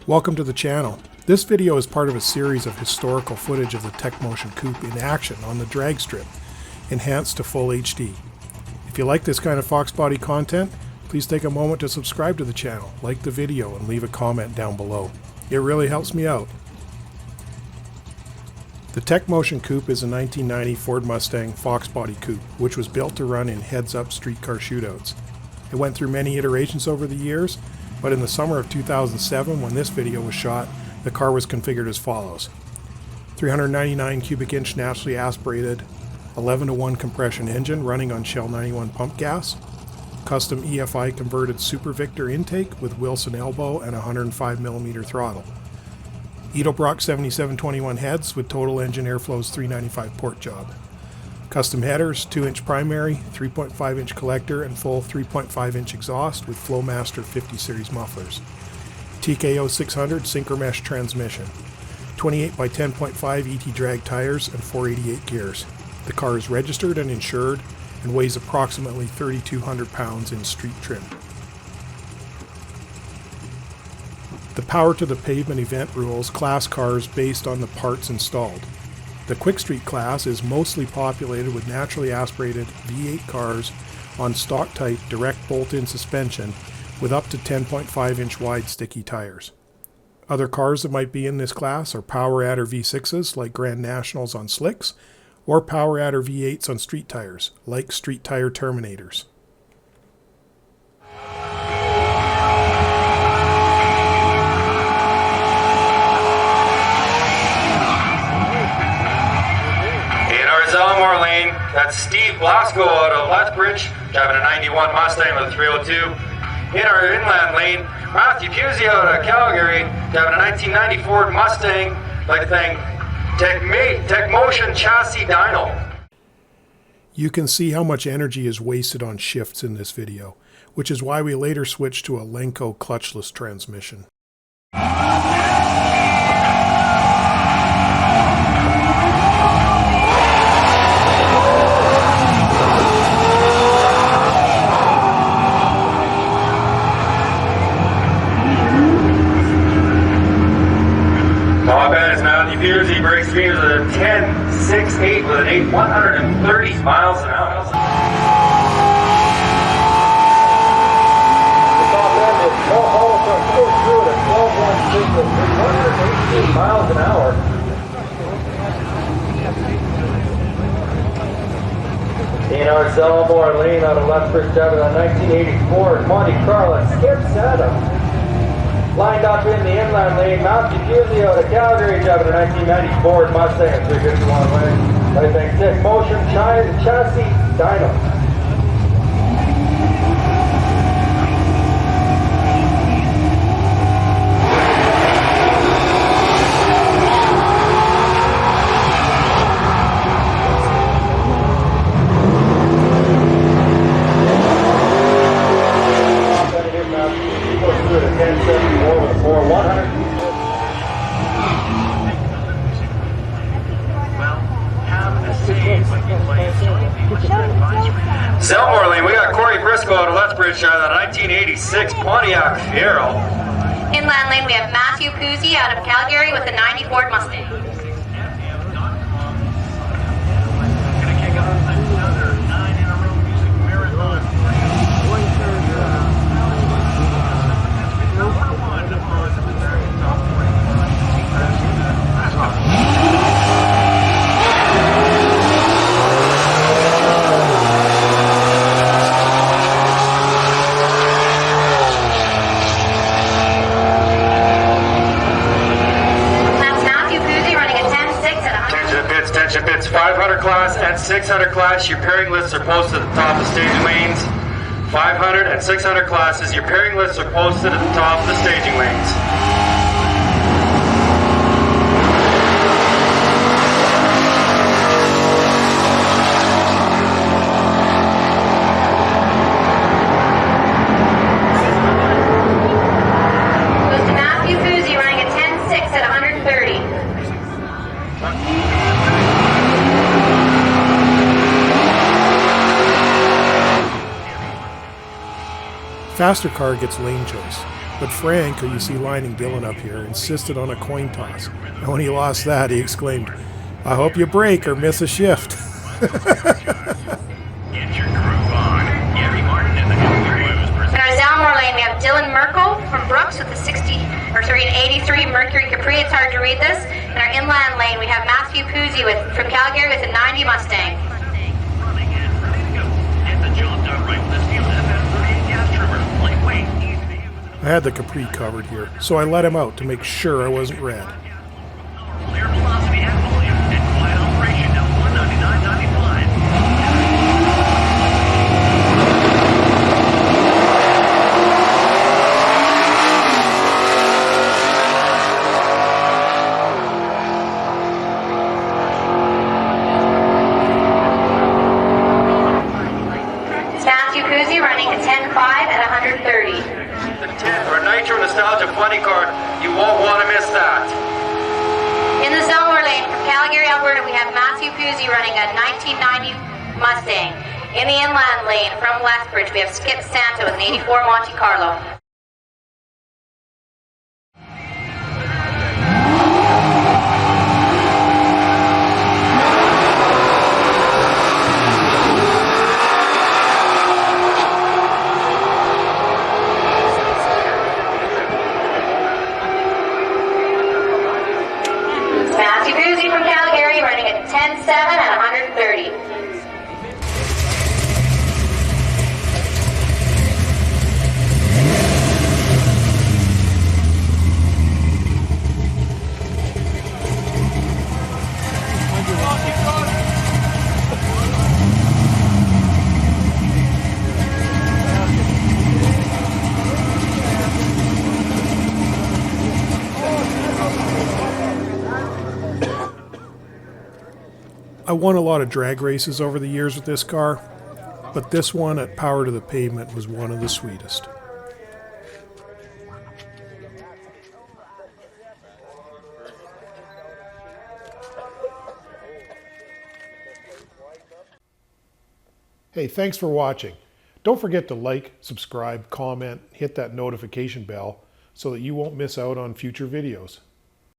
Welcome to the channel. This video is part of a series of historical footage of the Tecmotion Coupe in action on the drag strip, enhanced to full HD. If you like this kind of Foxbody content, please take a moment to subscribe to the channel, like the video, and leave a comment down below. It really helps me out. The Tecmotion Coupe is a 1990 Ford Mustang Foxbody coupe, which was built to run in heads-up streetcar shootouts. It went through many iterations over the years, but in the summer of 2007, when this video was shot, the car was configured as follows. 399 cubic inch naturally aspirated 11:1 compression engine running on Shell 91 pump gas, custom EFI converted Super Victor intake with Wilson elbow and 105mm throttle, Edelbrock 7721 heads with total engine airflow's 395 port job, custom headers, 2-inch primary, 3.5-inch collector, and full 3.5-inch exhaust with Flowmaster 50 series mufflers. TKO 600 syncromesh transmission. 28 by 10.5 ET drag tires and 488 gears. The car is registered and insured and weighs approximately 3,200 pounds in street trim. The Power2ThePavement event rules class cars based on the parts installed. The Quick Street class is mostly populated with naturally aspirated V8 cars on stock type direct bolt-in suspension with up to 10.5-inch wide sticky tires. Other cars that might be in this class are Power Adder V6s like Grand Nationals on slicks, or Power Adder V8s on street tires like Street Tire Terminators. Lane, that's Steve Blasco out of Lethbridge, driving a 91 Mustang with a 302. In our inland lane, Matthew Pusey out of Calgary, driving a 1990 Ford Mustang, like the thing, Tecmotion chassis dyno. You can see how much energy is wasted on shifts in this video, which is why we later switched to a Lenco clutchless transmission. He brakes speed with a 10.68 with an 130 miles an hour. The top end is also through at 12.16 with 118 miles an hour. In our Zelmore lane out of Lethbridge, driving a 1984 Monte Carlo skips Adam. Lined up in the inland lane, Matthew Pusey out of Calgary, driving a 1990 Ford Mustang, 351 lane. I think Tecmotion chassis dyno. Zelmore Lane, we got Corey Briscoe out of Lethbridge, driving a 1986 Pontiac Fiero. Inland Lane, we have Matthew Pusey out of Calgary with a 90 Ford Mustang. It's 500 class and 600 class. Your pairing lists are posted at the top of the staging lanes. 500 and 600 classes. Your pairing lists are posted at the top of the staging lanes. Goes to Matthew Pusey running a 10.6 at 130. Faster car gets lane choice. But Frank, who you see lining Dylan up here, insisted on a coin toss. And when he lost that, he exclaimed, "I hope you break or miss a shift." Get your groove on. Gary Martin in the coilovers. In our Zalmore lane, we have Dylan Merkel from Brooks with an 83 Mercury Capri. It's hard to read this. In our inland lane, we have Matthew Puzzi from Calgary with a 90 Mustang. Running in, ready to go. Get the job done right with the steel FM38 gas trimmer. Lightweight, easy to use. I had the Capri covered here, so I let him out to make sure I wasn't red. Powerful air velocity and volume. And quiet operation now 199.95. Running a 10.5 at 130. The 10 for a Nitro Nostalgia Funny Card. You won't want to miss that. In the Zalmore lane from Calgary, Alberta, we have Matthew Puzzi running a 1990 Mustang. In the inland lane from Lethbridge, we have Skip Santo with an 84 Monte Carlo. Matthew Puzzi from Calgary running a 10.7 at 130. I won a lot of drag races over the years with this car, but this one at Power to the Pavement was one of the sweetest. Hey, thanks for watching. Don't forget to like, subscribe, comment, hit that notification bell so that you won't miss out on future videos.